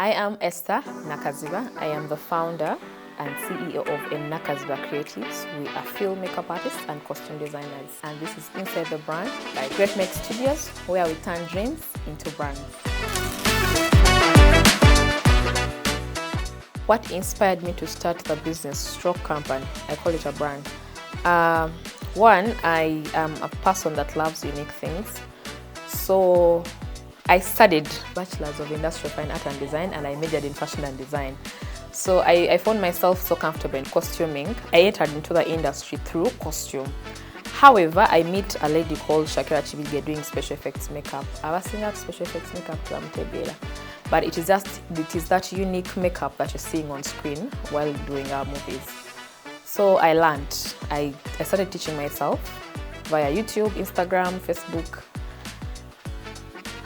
I am Esther Nakaziba. I am the founder and CEO of Enakaziba Creatives. We are filmmaker artists and costume designers. And this is Inside the Brand by Grate Studios, where we turn dreams into brands. What inspired me to start the business stroke company? I call it a brand. One, I am a person that loves unique things. So I studied Bachelor's of Industrial Fine Art and Design, and I majored in Fashion and Design. So I found myself so comfortable in costuming. I entered into the industry through costume. However, I met a lady called Shakira Chibige doing special effects makeup. I was seeing special effects makeup to Amtebela. But it is that unique makeup that you're seeing on screen while doing our movies. So I learned. I started teaching myself via YouTube, Instagram, Facebook.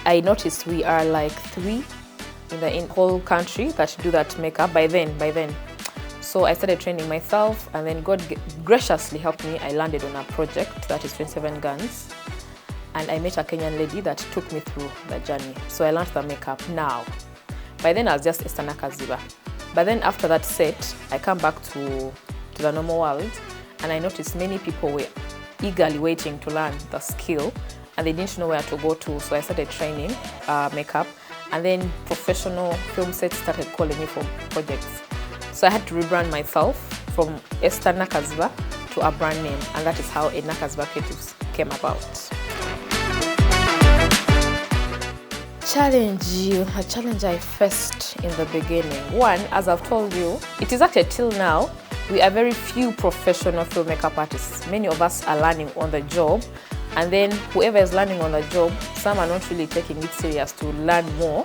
I noticed we are like 3 in the whole country that do that makeup by then. So I started training myself, and then God graciously helped me. I landed on a project that is 27 Guns, and I met a Kenyan lady that took me through the journey. So I learned the makeup now. By then I was just Esther Nakaziba. But then after that set, I come back to the normal world, and I noticed many people were eagerly waiting to learn the skill, and they didn't know where to go to. So I started training makeup, and then professional film sets started calling me for projects. So I had to rebrand myself from Esther Nakaziba to a brand name, and that is how Enakaziba Creatives came about. A challenge I faced in the beginning. One, as I've told you, it is actually till now, we are very few professional film makeup artists. Many of us are learning on the job, and then whoever is learning on the job, some are not really taking it serious to learn more.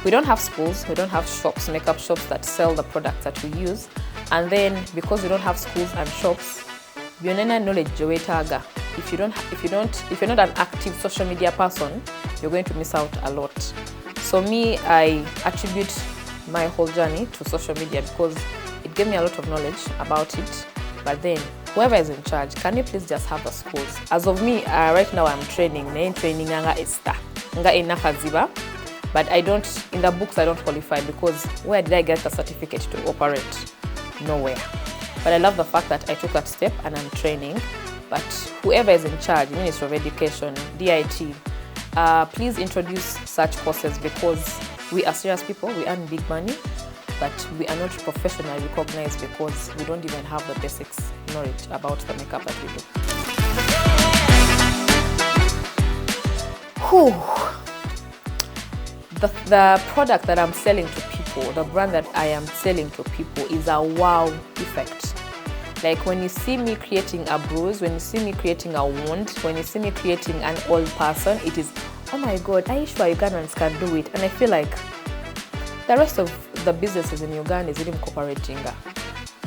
We don't have schools, we don't have shops, makeup shops that sell the products that we use. And then because we don't have schools and shops, bionena knowledge joetaga. If you're not an active social media person, you're going to miss out a lot. So me, I attribute my whole journey to social media because it gave me a lot of knowledge about it. But then whoever is in charge, can you please just have the schools? As of me, right now I'm training nga Esther, nga Enakaziba. But in the books I don't qualify, because where did I get the certificate to operate? Nowhere. But I love the fact that I took that step and I'm training. But whoever is in charge, Ministry of Education, DIT, please introduce such courses, because we are serious people, we earn big money, but we are not professionally recognized because we don't even have the basics knowledge about the makeup that we do. The product that I'm selling to people, the brand that I am selling to people is a wow effect. Like when you see me creating a bruise, when you see me creating a wound, when you see me creating an old person, it is, oh my God, are you sure Ugandans can do it? And I feel like the rest of the businesses in Uganda is even cooperating.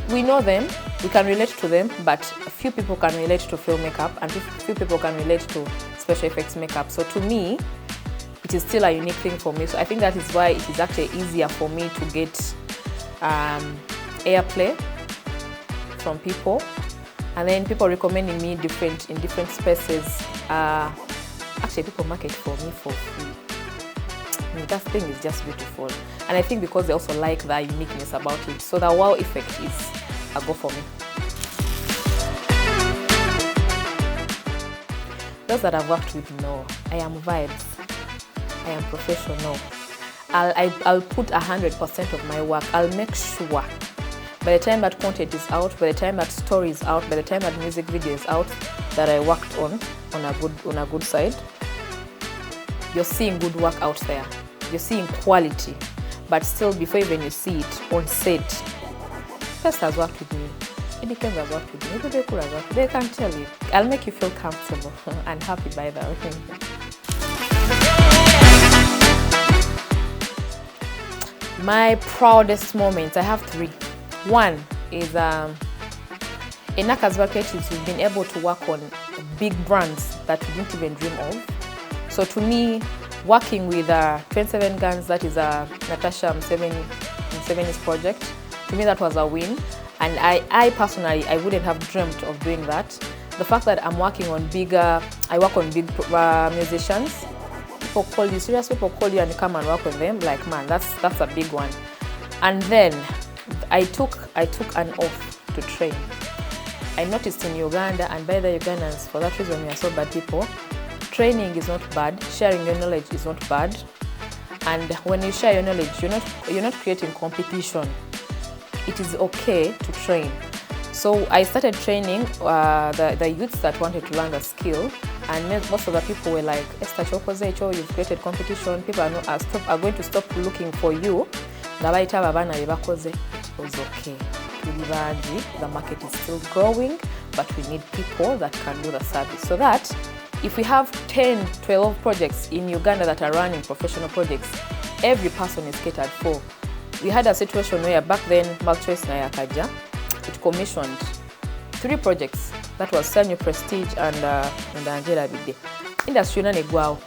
We know them, we can relate to them, but a few people can relate to film makeup, and few people can relate to special effects makeup. So to me, it is still a unique thing for me. So I think that is why it is actually easier for me to get airplay from people, and then people recommending me in different spaces. Actually, people market for me for free. I mean, that thing is just beautiful, and I think because they also like the uniqueness about it, so the wow effect is a go for me. Those that I've worked with know I am vibes, I am professional. I'll put 100% of my work. I'll make sure by the time that content is out, by the time that story is out, by the time that music video is out, that I worked on a good side. You're seeing good work out there. You're seeing quality. But still, before even you see it on set, First has worked with me. Edikens has worked with me. Edikens has worked with me. They can tell you. I'll make you feel comfortable and happy by the way. My proudest moments, I have 3. One is Enakaziba Creatives. We've been able to work on big brands that we didn't even dream of. So to me, working with 27 Guns, that is Natasha Mseveni's project, to me that was a win. And I personally, I wouldn't have dreamt of doing that. The fact that I'm working on I work on big musicians, people call you, serious people call you and come and work with them, like, man, that's a big one. And then I took an oath to train. I noticed in Uganda, and by the Ugandans, for that reason we are so bad people, training is not bad, sharing your knowledge is not bad. And when you share your knowledge, you're not creating competition. It is okay to train. So I started training the youths that wanted to learn the skill, and most of the people were like, Esther, you've created competition, people are going to stop looking for you. It was okay. The market is still growing, but we need people that can do the service. So that if we have 10, 12 projects in Uganda that are running professional projects, every person is catered for. We had a situation where back then, Malchoice Nayakaja, it commissioned 3 projects. That was Sanyu Prestige and Angela Bide. Industry na negwao.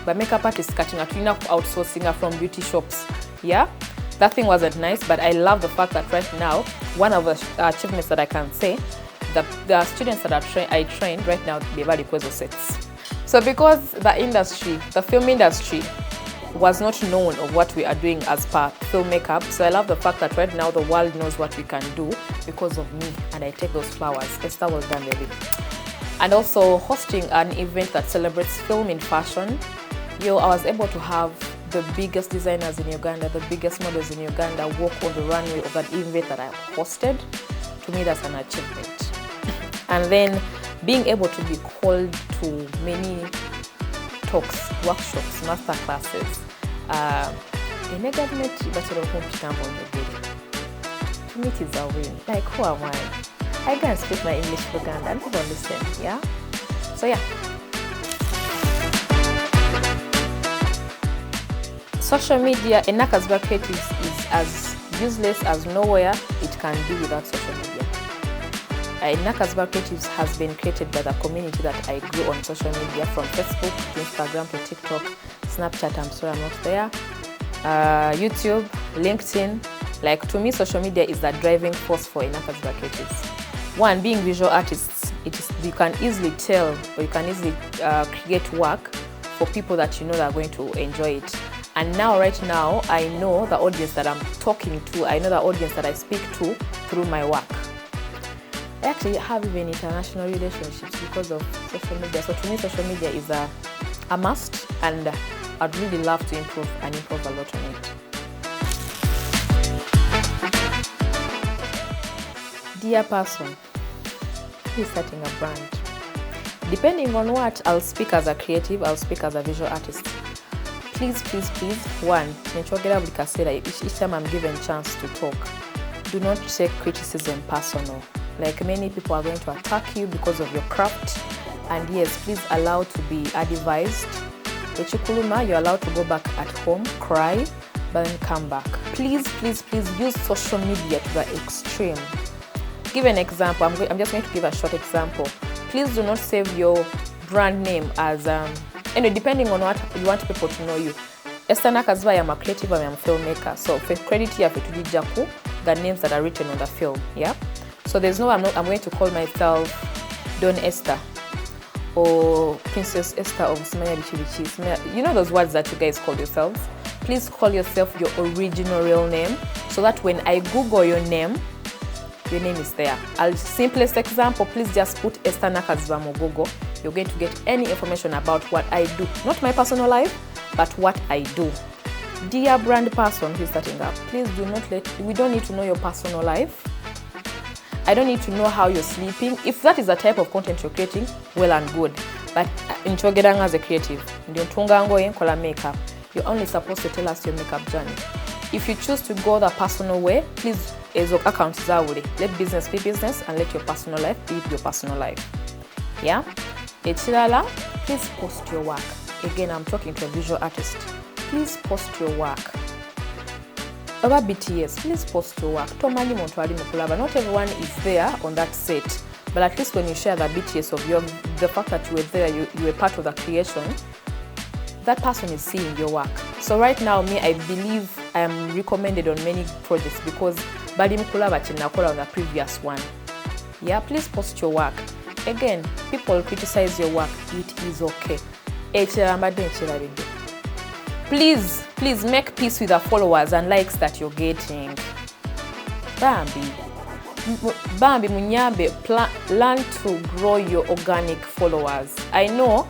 But makeup artists cutting out, outsourcing from beauty shops. Yeah, that thing wasn't nice, but I love the fact that right now, one of the achievements that I can say, the students that I trained right now, they have request sets. So because the film industry was not known of what we are doing as per film makeup, so I love the fact that right now the world knows what we can do because of me, and I take those flowers. Esther was done, baby. And also hosting an event that celebrates film in fashion. I was able to have the biggest designers in Uganda, the biggest models in Uganda walk on the runway of that event that I hosted. To me, that's an achievement. And then being able to be called to many talks, workshops, master classes, in a government, to me it is a win. Like, who am I? I can speak my English for Uganda and people listen, yeah? So yeah. Social media, Enakaziba Creatives is as useless as nowhere it can be without social media. Enakaziba Creatives has been created by the community that I grew on social media, from Facebook to Instagram to TikTok, Snapchat, I'm sorry I'm not there, YouTube, LinkedIn. Like, to me, social media is the driving force for Enakaziba Creatives. One, being visual artists, you can easily tell, or you can easily create work for people that you know that are going to enjoy it. And now, right now, I know the audience that I'm talking to, I know the audience that I speak to through my work. I actually have even international relationships because of social media. So to me, social media is a must, and I'd really love to improve a lot on it. Dear person who is starting a brand, depending on what, I'll speak as a creative, I'll speak as a visual artist. Please, please, please, one, each time I'm given a chance to talk, do not take criticism personal. Like, many people are going to attack you because of your craft. And yes, please allow to be advised. You're allowed to go back at home, cry, but then come back. Please, please, please use social media to the extreme. Give an example. I'm just going to give a short example. Please do not save your brand name as, depending on what you want people to know you. Esther Nakaziba, I am a creative, I am a filmmaker. So for credit here, for the names that are written on the film, yeah? So there's no, I'm going to call myself Don Esther or Princess Esther of Smaya Bichi. You know those words that you guys call yourselves? Please call yourself your original real name, so that when I Google your name is there. Simplest example, please just put Esther Nakaziba on Google. You're going to get any information about what I do. Not my personal life, but what I do. Dear brand person who's starting up, please do not we don't need to know your personal life. I don't need to know how you're sleeping. If that is the type of content you're creating, well and good. But in Chogeranga as a creative, makeup, you're only supposed to tell us your makeup journey. If you choose to go the personal way, please account let business be business and let your personal life be your personal life. Yeah? Please post your work. Again, I'm talking to a visual artist. Please post your work. About BTS, please post your work. Not everyone is there on that set, but at least when you share the BTS of the fact that you were there, you were part of the creation, that person is seeing your work. So right now, I believe I am recommended on many projects because Bali Mkulaba Chinakola on the previous one. Yeah, please post your work. Again, people criticize your work. It is okay. Please make peace with the followers and likes that you're getting. Bambi munyambe, learn to grow your organic followers. I know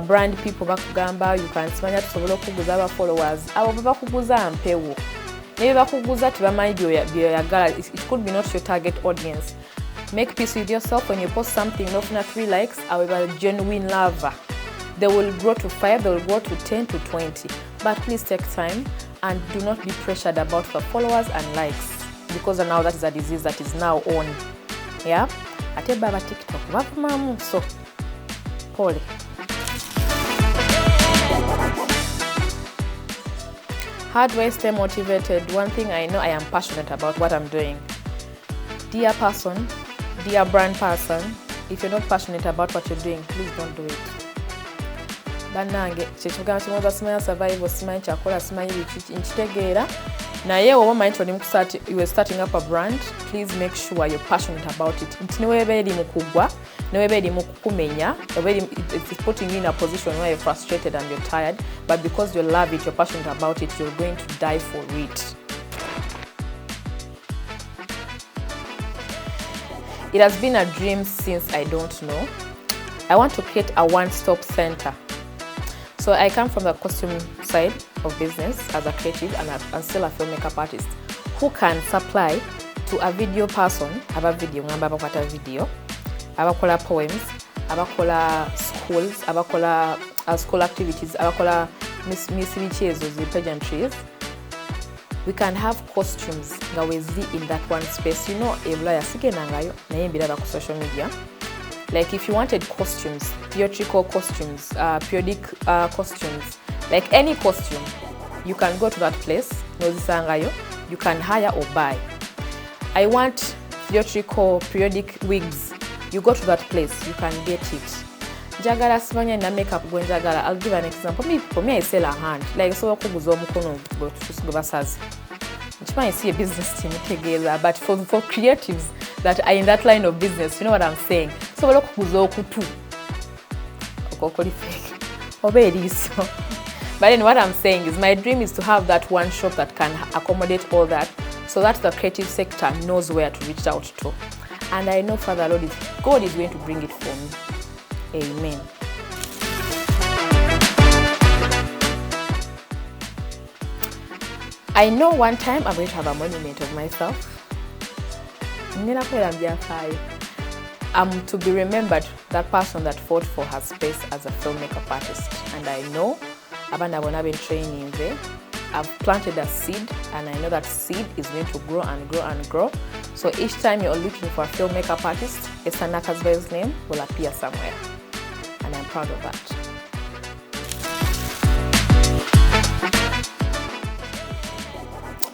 brand people bakugamba you can simanya tusobola okuguza aba followers abo bakuguza mpewo naye bakuguza tebamanyi byoyagala. It could be not your target audience. Make peace with yourself. When you post something nofuna 3 likes, however genuine lover, they will grow to 5, they will grow to 10 to 20. But please take time and do not be pressured about the followers and likes, because now that is a disease that is now on. Yeah, ate baba TikTok bavumamu, so pole. How do I stay motivated? One thing I know, I am passionate about what I'm doing. Dear person, dear brand person, if you're not passionate about what you're doing, please don't do it. Banange kyekigamba kimoza simanya survival, simanyi kyakola, simanyi nkitegera naye oba omanyi you were starting up a brand, please make sure you're passionate about it. Nti neweeba eri mu kugwa, neweeba eri mu kukumenya, it's putting you in a position where you're frustrated and you're tired, but because you love it, you're passionate about it, you're going to die for it. It has been a dream since I don't know. I want to create a one-stop center. So I come from the costume side of business as a creative and still a film makeup artist who can supply to a video person, aba video, ngamba video, abakola poems, abakola schools, abakola school activities, abakola miss michezo, the pageantries. We can have costumes ngawezi in that one space. You know, evlaya sigenangayo naye mbiraba ku social media. Like if you wanted costumes, theatrical costumes, periodic costumes, like any costume, you can go to that place, you can hire or buy. I want theatrical periodic wigs, you go to that place, you can get it. Jagala simanya na makeup go njagala. I'll give an example. For me I sell a hand. Like so okuguza omukono basazi. I see a business team together, but for creatives that are in that line of business, you know what I'm saying? So we look kutu. But then what I'm saying is my dream is to have that one shop that can accommodate all that, so that the creative sector knows where to reach out to. And I know Father Lord God is going to bring it for me. Amen. I know one time I'm going to have a monument of myself. I'm to be remembered, that person that fought for her space as a film makeup artist. And I know I've been training there. I've planted a seed, and I know that seed is going to grow and grow and grow. So each time you're looking for a film makeup artist, Esther Nakaziba's name will appear somewhere. And I'm proud of that.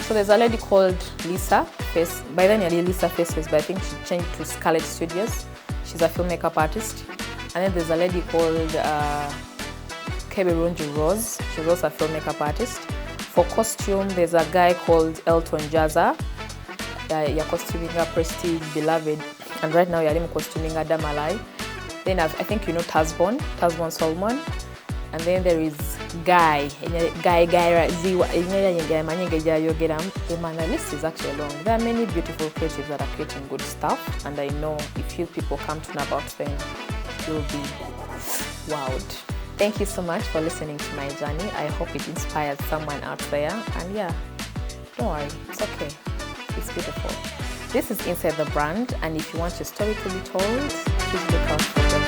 So there's a lady called Lisa Face. By then, Lisa Faces, but I think she changed to Scarlet Studios. She's a film makeup artist. And then there's a lady called Kebirunji Rose. She's also a film makeup artist. For costume, there's a guy called Elton Jaza. You're costuming a Prestige, Beloved, and right now you're costuming a Damalai. Then I think you know Tasbon Solomon. And then there is Guy. The list is actually long. There are many beautiful creatives that are creating good stuff, and I know if you people come to know about them, you'll be wowed. Thank you so much for listening to my journey. I hope it inspires someone out there. And yeah, don't worry, it's okay. It's beautiful. This is Inside the Brand, and if you want your story to be told, please look out for them.